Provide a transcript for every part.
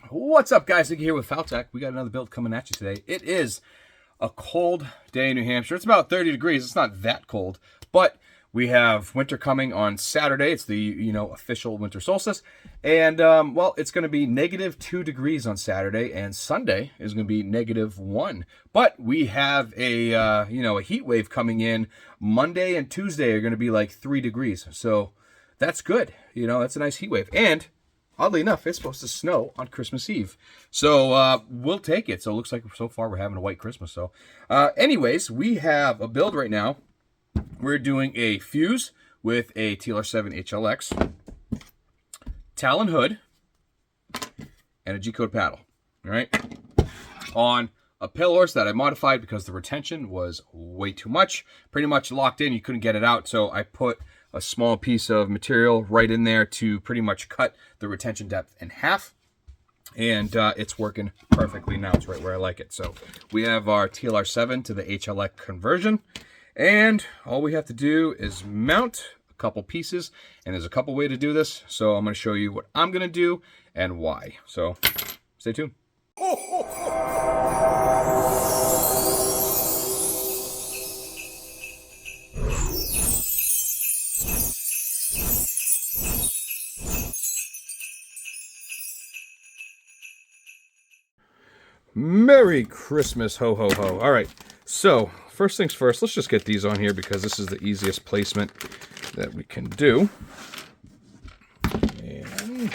What's up, guys? SIG here with FalTac. We got another build coming at you today. It is a cold day in New Hampshire. It's about 30 degrees. It's not that cold, but we have winter coming on Saturday. It's the, official winter solstice. And, well, it's going to be -2 degrees on Saturday, and Sunday is going to be -1. But we have a heat wave coming in. Monday and Tuesday are going to be like 3 degrees. So that's good. That's a nice heat wave. And oddly enough, it's supposed to snow on Christmas Eve. So we'll take it. So it looks like so far we're having a white Christmas. So anyways, we have a build right now. We're doing a fuse with a TLR7 HLX, Talon hood, and a G-code paddle. All right. On a pillars that I modified because the retention was way too much. Pretty much locked in. You couldn't get it out. So I put a small piece of material right in there to pretty much cut the retention depth in half. And it's working perfectly now. It's right where I like it. So we have our TLR7 to the HLX conversion. And all we have to do is mount a couple pieces. And there's a couple ways to do this. So I'm going to show you what I'm going to do and why. So stay tuned. Merry Christmas, ho, ho, ho. All right, so first things first, let's just get these on here because this is the easiest placement that we can do. And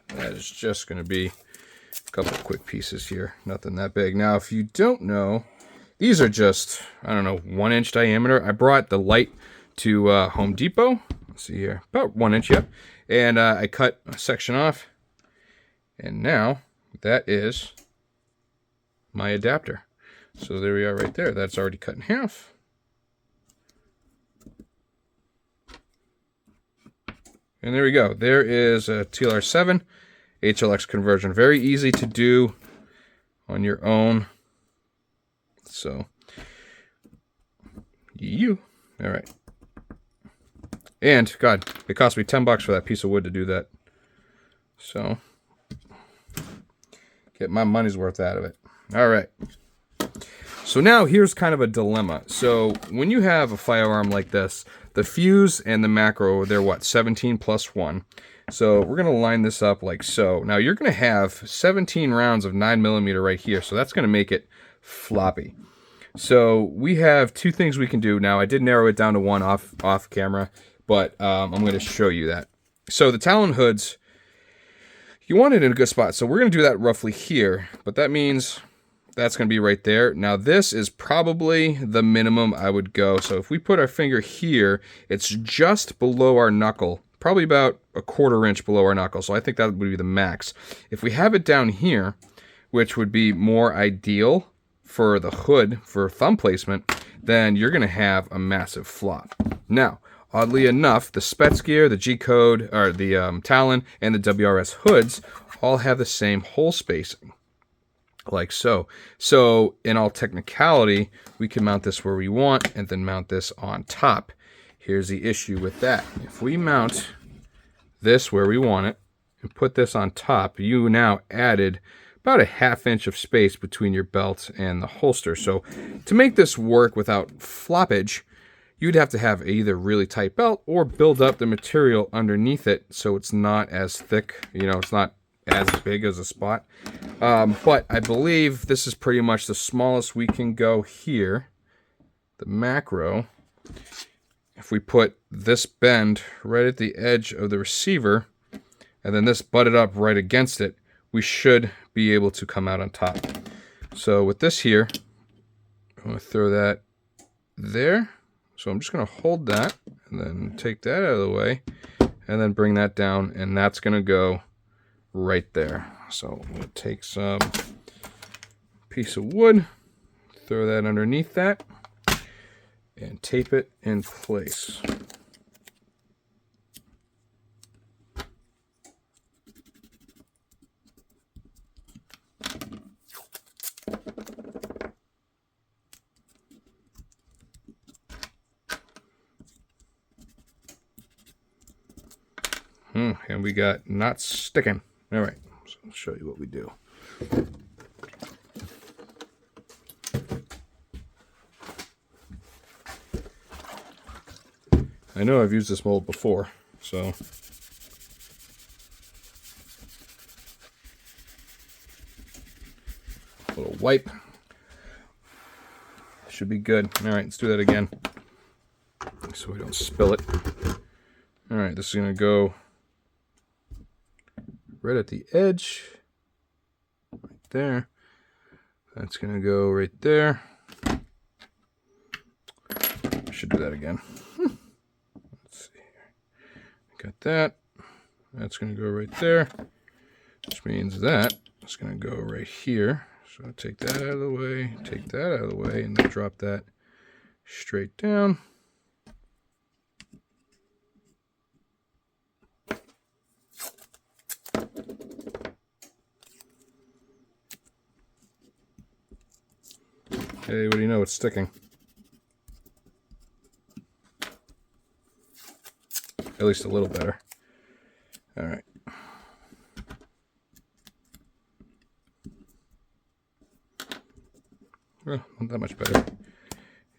that is just going to be a couple of quick pieces here, nothing that big. Now, if you don't know, these are just, 1-inch diameter. I brought the light to Home Depot. Let's see here, about 1 inch, yep. And I cut a section off. And now that is my adapter. So there we are right there. That's already cut in half. And there we go. There is a TLR7 HLX conversion. Very easy to do on your own. So, all right. And, God, it cost me $10 for that piece of wood to do that. So, get my money's worth out of it. All right. So now here's kind of a dilemma. So when you have a firearm like this, the fuse and the macro, they're what, 17 plus 1. So we're going to line this up like so. Now you're going to have 17 rounds of 9mm right here. So that's going to make it floppy. So we have two things we can do. Now I did narrow it down to one off camera, but I'm going to show you that. So the Talon hoods, you want it in a good spot. So we're going to do that roughly here, but that means that's going to be right there. Now this is probably the minimum I would go. So if we put our finger here, it's just below our knuckle, probably about a 1/4 inch below our knuckle. So I think that would be the max. If we have it down here, which would be more ideal for the hood for thumb placement, then you're going to have a massive flop. Now, oddly enough, the Spets gear, the G-code, or the Talon, and the WRS hoods all have the same hole spacing. Like so. So in all technicality, we can mount this where we want and then mount this on top. Here's the issue with that. If we mount this where we want it and put this on top, you now added about a 1/2 inch of space between your belt and the holster. So to make this work without floppage, you'd have to have either really tight belt or build up the material underneath it so it's not as thick, it's not as big as a spot. But I believe this is pretty much the smallest we can go here. The macro, if we put this bend right at the edge of the receiver and then this butted up right against it, we should be able to come out on top. So with this here, I'm going to throw that there. So I'm just going to hold that and then take that out of the way and then bring that down, and that's going to go right there. So we'll take some piece of wood, throw that underneath that, and tape it in place. And we got not sticking. All right, so I'll show you what we do. I know I've used this mold before, so a little wipe. Should be good. All right, let's do that again so we don't spill it. All right, this is going to go right at the edge, right there. That's going to go right there. I should do that again. Let's see here. Got that. That's going to go right there, which means that it's going to go right here. So take that out of the way, take that out of the way, and then drop that straight down. Hey, what do you know? It's sticking. At least a little better. All right. Well, not that much better.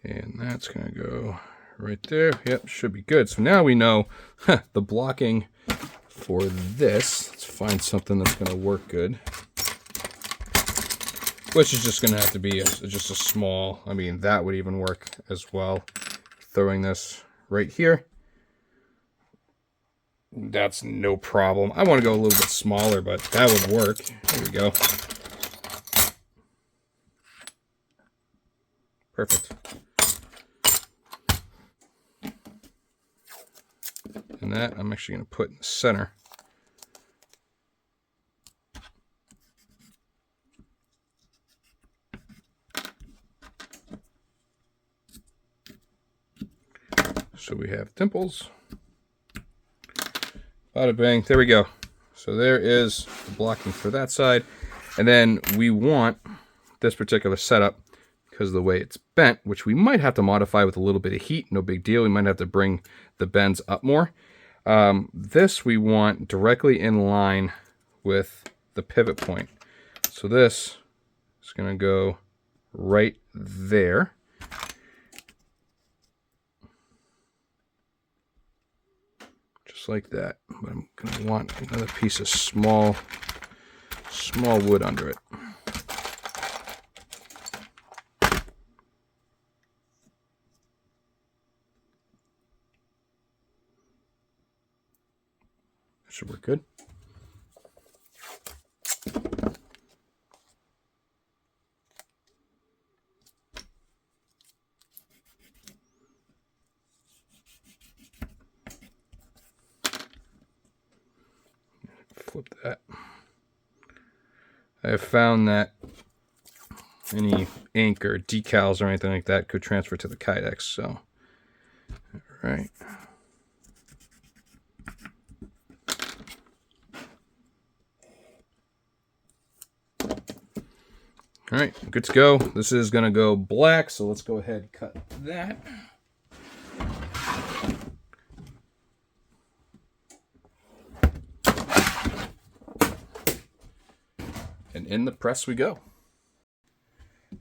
And that's going to go right there. Yep, should be good. So now we know the blocking for this. Let's find something that's going to work good. Which is just going to have to be just a small, I mean, that would even work as well. Throwing this right here. That's no problem. I want to go a little bit smaller, but that would work. There we go. Perfect. And that I'm actually going to put in the center. So we have dimples. Bada bang. There we go. So there is the blocking for that side. And then we want this particular setup, because of the way it's bent, which we might have to modify with a little bit of heat. No big deal. We might have to bring the bends up more. This we want directly in line with the pivot point. So this is going to go right there. Just like that. But I'm going to want another piece of small wood under it. Should work good. Flip that. I have found that any ink or decals or anything like that could transfer to the Kydex, so all right. All right, good to go. This is going to go black, so let's go ahead and cut that. And in the press we go.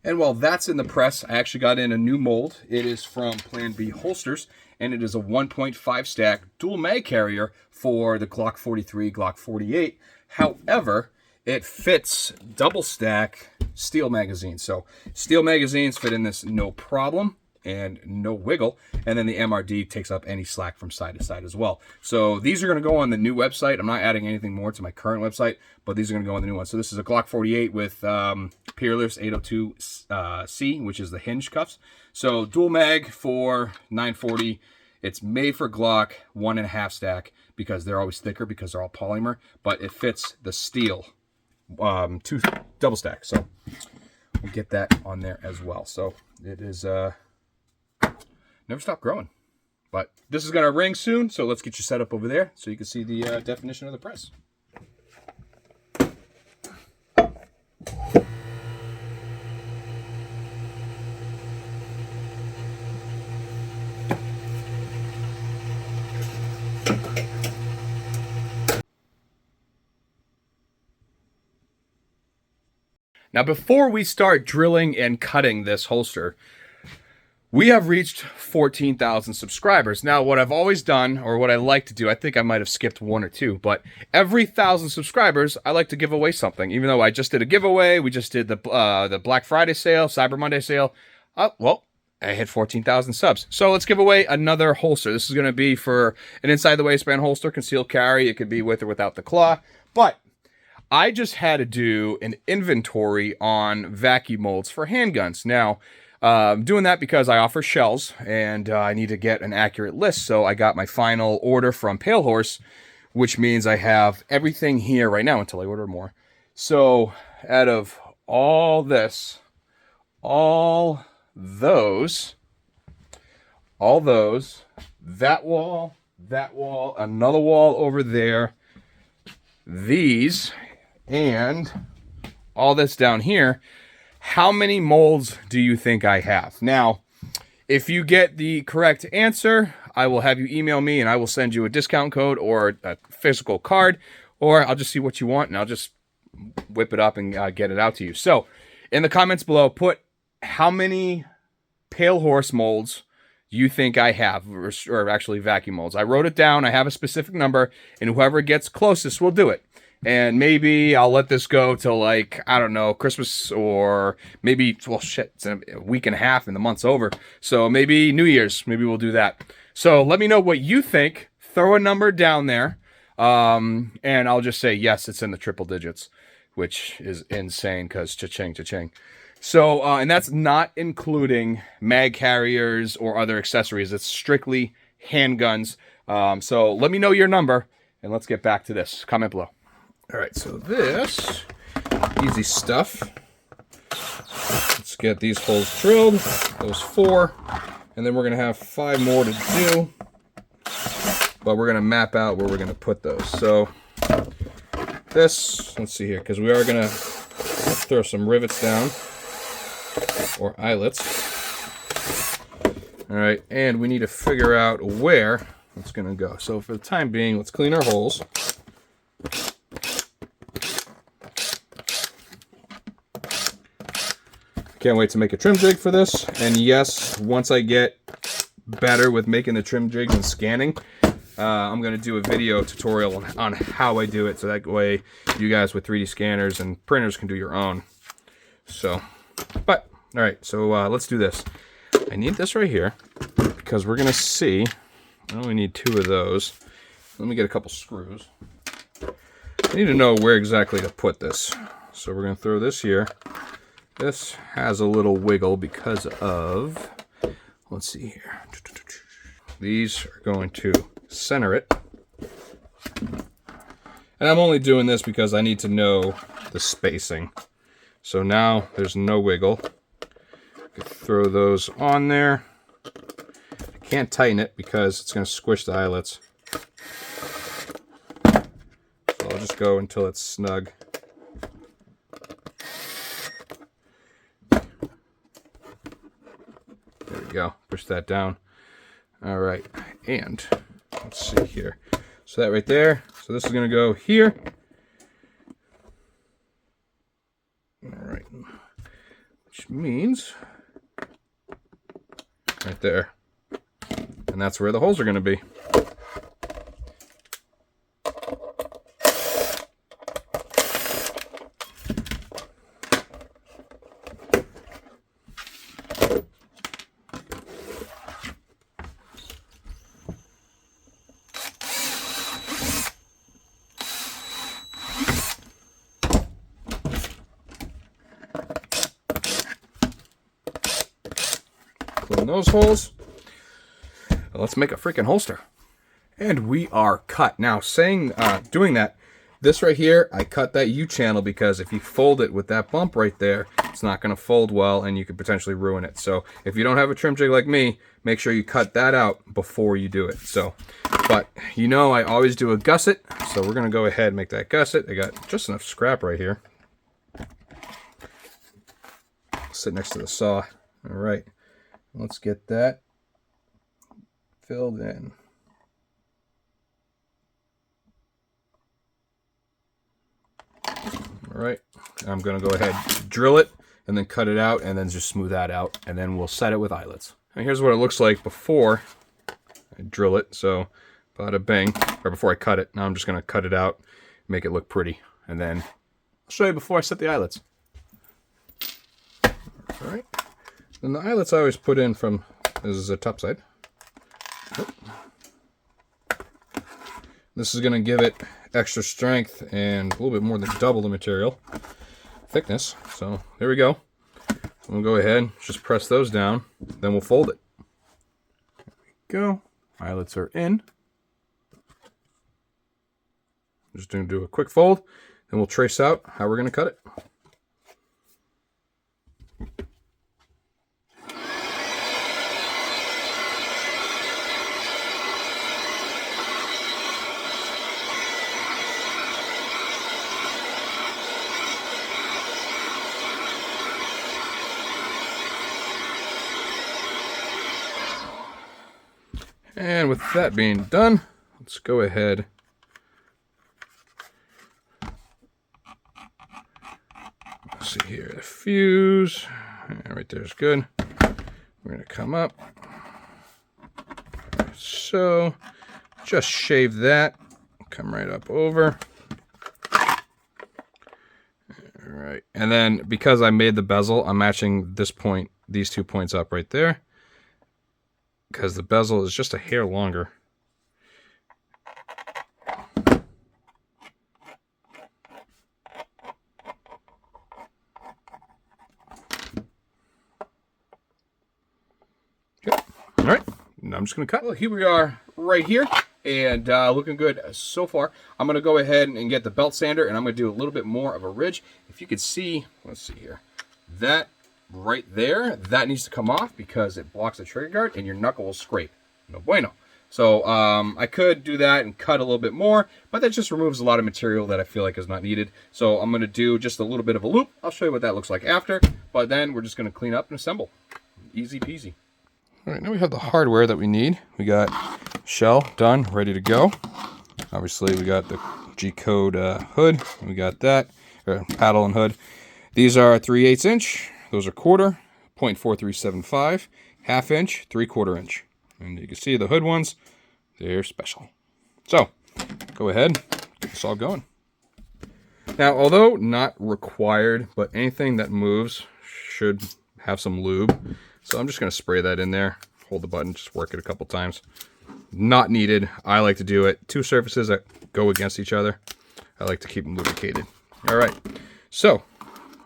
And while that's in the press, I actually got in a new mold. It is from Plan B Holsters, and it is a 1.5 stack dual mag carrier for the Glock 43, Glock 48. However, it fits double stack steel magazines. So steel magazines fit in this no problem and no wiggle. And then the MRD takes up any slack from side to side as well. So these are going to go on the new website. I'm not adding anything more to my current website, but these are going to go on the new one. So this is a Glock 48 with Peerless 802C, which is the hinge cuffs. So dual mag for 940. It's made for Glock 1.5 stack because they're always thicker because they're all polymer, but it fits the steel 2 double stack. So we'll get that on there as well. So it is never stop growing. But this is going to ring soon, so let's get you set up over there so you can see the definition of the press. Now, before we start drilling and cutting this holster, we have reached 14,000 subscribers. Now, what I've always done, or what I like to do, I think I might have skipped one or two, but every 1,000 subscribers, I like to give away something. Even though I just did a giveaway, we just did the Black Friday sale, Cyber Monday sale. Well, I hit 14,000 subs. So let's give away another holster. This is going to be for an inside the waistband holster, concealed carry. It could be with or without the claw. But I just had to do an inventory on vacuum molds for handguns. Now, I'm doing that because I offer shells and I need to get an accurate list. So I got my final order from Pale Horse, which means I have everything here right now until I order more. So out of all this, all those, that wall, another wall over there, these, and all this down here, how many molds do you think I have? Now, if you get the correct answer, I will have you email me and I will send you a discount code or a physical card, or I'll just see what you want and I'll just whip it up and get it out to you. So in the comments below, put how many Pale Horse molds you think I have, or actually vacuum molds. I wrote it down. I have a specific number, and whoever gets closest will do it. And maybe I'll let this go till, like, I don't know, Christmas, or maybe, well, shit, it's a week and a half and the month's over. So maybe New Year's, maybe we'll do that. So let me know what you think. Throw a number down there. And I'll just say, yes, it's in the triple digits, which is insane because cha-ching, cha-ching. So, and that's not including mag carriers or other accessories. It's strictly handguns. So let me know your number and let's get back to this. Comment below. All right, so this, easy stuff. Let's get these holes drilled, those 4, and then we're gonna have 5 more to do, but we're gonna map out where we're gonna put those. So this, let's see here, because we are gonna throw some rivets down, or eyelets. All right, and we need to figure out where it's gonna go. So for the time being, let's clean our holes. Can't wait to make a trim jig for this. And yes, once I get better with making the trim jigs and scanning, I'm going to do a video tutorial on how I do it. So that way you guys with 3D scanners and printers can do your own. So, but, all right, so let's do this. I need this right here because we're going to see, I only need 2 of those. Let me get a couple screws. I need to know where exactly to put this. So we're going to throw this here. This has a little wiggle because of, let's see here. These are going to center it. And I'm only doing this because I need to know the spacing. So now there's no wiggle. I could throw those on there. I can't tighten it because it's going to squish the eyelets. So I'll just go until it's snug. Go push that down. All right, and let's see here, so that right there, so this is going to go here. All right, which means right there, and that's where the holes are going to be. Clean those holes. Let's make a freaking holster. And we are cut. Now, doing that, this right here, I cut that U channel because if you fold it with that bump right there, it's not going to fold well and you could potentially ruin it. So if you don't have a trim jig like me, make sure you cut that out before you do it. So, but you know, I always do a gusset. So we're going to go ahead and make that gusset. I got just enough scrap right here. Sit next to the saw. All right. Let's get that filled in. All right, I'm gonna go ahead, drill it, and then cut it out, and then just smooth that out, and then we'll set it with eyelets. And here's what it looks like before I drill it. So, bada bing, or before I cut it. Now I'm just gonna cut it out, make it look pretty, and then I'll show you before I set the eyelets. All right, and the eyelets I always put in from, this is the top side. This is gonna give it extra strength and a little bit more than double the material thickness. So there we go. We'll go ahead, just press those down, then we'll fold it. There we go. Eyelets are in. Just gonna do a quick fold, then we'll trace out how we're gonna cut it. And with that being done, let's go ahead. Let's see here, the fuse. Right there is good. We're going to come up. So, just shave that. Come right up over. All right. And then, because I made the bezel, I'm matching this point, these 2 points up right there, because the bezel is just a hair longer. Okay. All right, now I'm just gonna cut. Well, here we are right here, and looking good so far. I'm gonna go ahead and get the belt sander, and I'm gonna do a little bit more of a ridge. If you could see, let's see here, that right there, that needs to come off because it blocks the trigger guard and your knuckle will scrape. No bueno. So I could do that and cut a little bit more, but that just removes a lot of material that I feel like is not needed. So I'm going to do just a little bit of a loop. I'll show you what that looks like after, but then we're just going to clean up and assemble. Easy peasy. All right, now we have the hardware that we need. We got shell done, ready to go. Obviously, we got the G-code hood. We got that, paddle and hood. These are 3/8 inch. Those are quarter, 0.4375, half inch, 3/4 inch. And you can see the hood ones, they're special. So, go ahead, get this all going. Now, although not required, but anything that moves should have some lube. So I'm just gonna spray that in there, hold the button, just work it a couple times. Not needed, I like to do it. 2 surfaces that go against each other, I like to keep them lubricated. All right, so,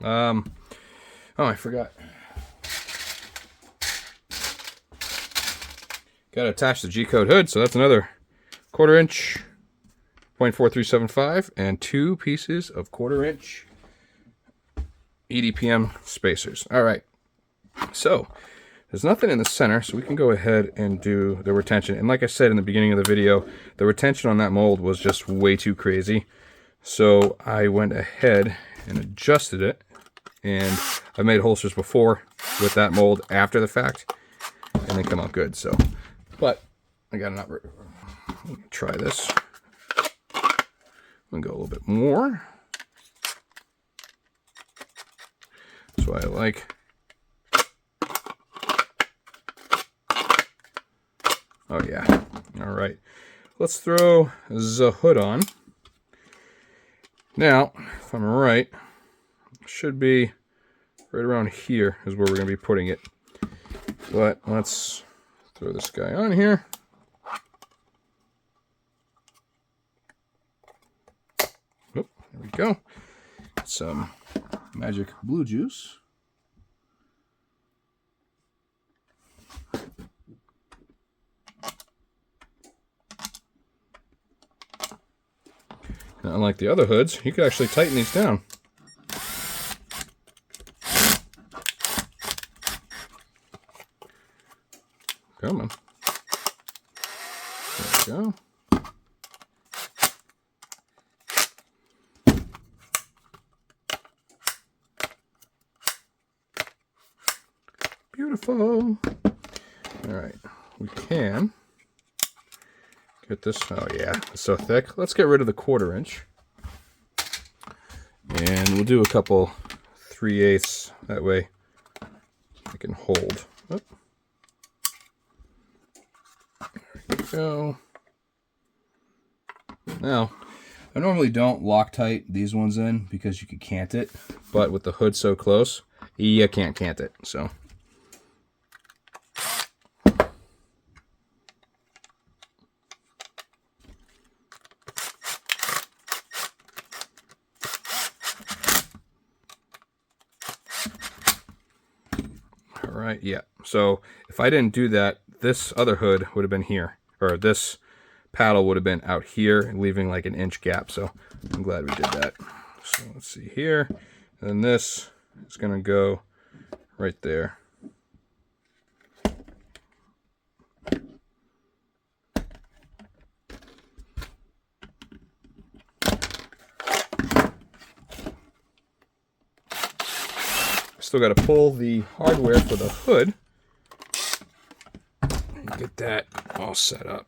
oh, I forgot. Got to attach the G-code hood, so that's another 1/4 inch, 0.4375, and 2 pieces of 1/4 inch EDPM spacers. All right, so there's nothing in the center, so we can go ahead and do the retention. And like I said in the beginning of the video, the retention on that mold was just way too crazy. So I went ahead and adjusted it. And I've made holsters before with that mold after the fact, and they come out good. So, but I got an upper. Try this. I'm gonna go a little bit more. That's what I like. Oh yeah. All right. Let's throw the hood on. Now, if I'm right, should be right around here is where we're going to be putting it. But let's throw this guy on here. Oh, there we go. Some magic blue juice. And unlike the other hoods, you can actually tighten these down. Come on. There we go. Beautiful. All right, we can get this. Oh yeah, it's so thick. Let's get rid of the 1/4 inch. And we'll do a couple 3/8, that way I can hold. Oh. There we go. Now, I normally don't Loctite these ones in because you could cant it, but with the hood so close, you can't cant it, so. All right, yeah. So if I didn't do that, this other hood would have been here, or this paddle would have been out here, leaving like an inch gap. So I'm glad we did that. So let's see here, and then this is going to go right there. Still got to pull the hardware for the hood and get that all set up.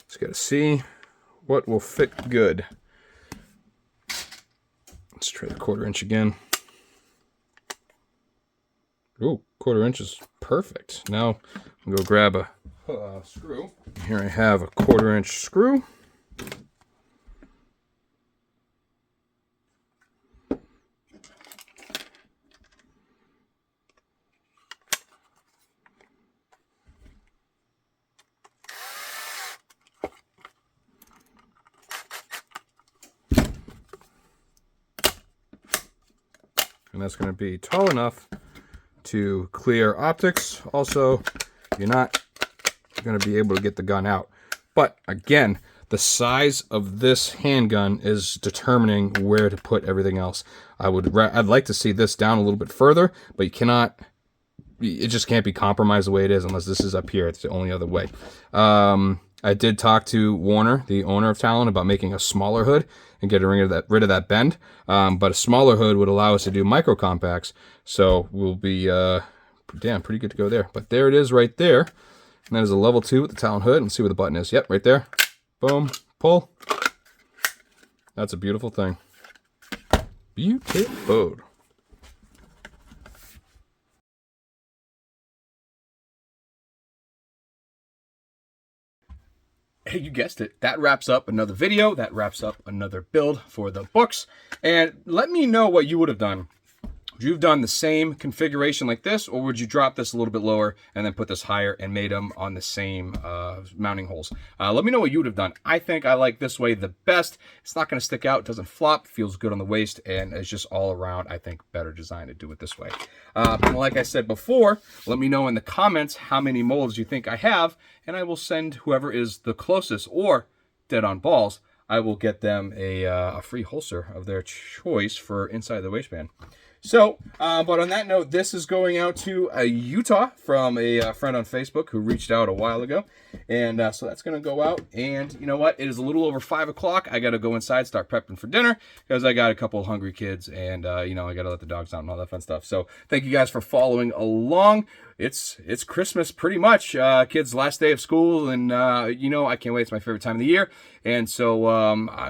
Just got to see what will fit good. Let's try the 1/4 inch again. Ooh, 1/4 inch is perfect. Now I'll go grab a screw. Here I have a 1/4 inch screw. And that's going to be tall enough to clear optics. Also, you're not going to be able to get the gun out. But again, the size of this handgun is determining where to put everything else. I'd like to see this down a little bit further, but you cannot. It just can't be compromised the way it is unless this is up here. It's the only other way. I did talk to Warner, the owner of Talon, about making a smaller hood and getting rid of that bend. But a smaller hood would allow us to do micro compacts, so we'll be pretty good to go there. But there it is right there. And that is a level 2 with the Talon hood. And see where the button is. Yep, right there. Boom, pull. That's a beautiful thing. Beautiful. Hey, you guessed it. That wraps up another video. That wraps up another build for the books. And let me know what you would have done. Would you have done the same configuration like this, or would you drop this a little bit lower and then put this higher and made them on the same mounting holes? Let me know what you would have done. I think I like this way the best. It's not going to stick out, doesn't flop, feels good on the waist, and it's just all around, I think, better design to do it this way. But like I said before, let me know in the comments how many molds you think I have, and I will send whoever is the closest or dead on balls, I will get them a free holster of their choice for inside the waistband. So, but on that note, this is going out to Utah from a friend on Facebook who reached out a while ago. And so that's going to go out. And you know what? It is a little over 5 o'clock. I got to go inside, start prepping for dinner because I got a couple of hungry kids and, you know, I got to let the dogs out and all that fun stuff. So thank you guys for following along. It's Christmas pretty much. Kids' last day of school. And, you know, I can't wait. It's my favorite time of the year. And so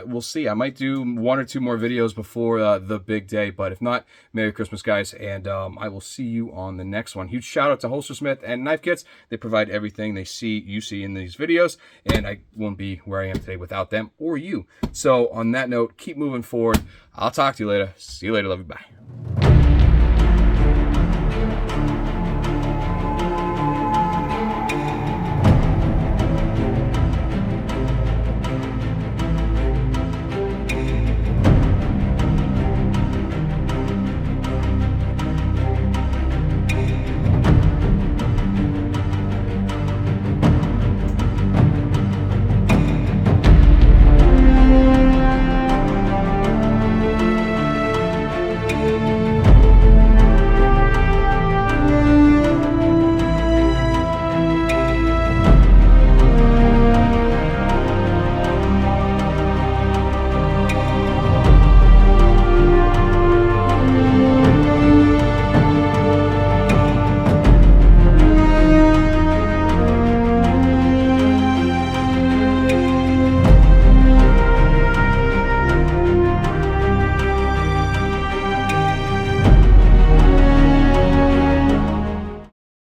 we'll see. I might do 1 or 2 more videos before the big day. But if not, Merry Christmas, guys. And I will see you on the next one. Huge shout out to Holstersmith and Knife Kits. They provide everything you see in these videos. And I wouldn't be where I am today without them or you. So on that note, keep moving forward. I'll talk to you later. See you later. Love you. Bye.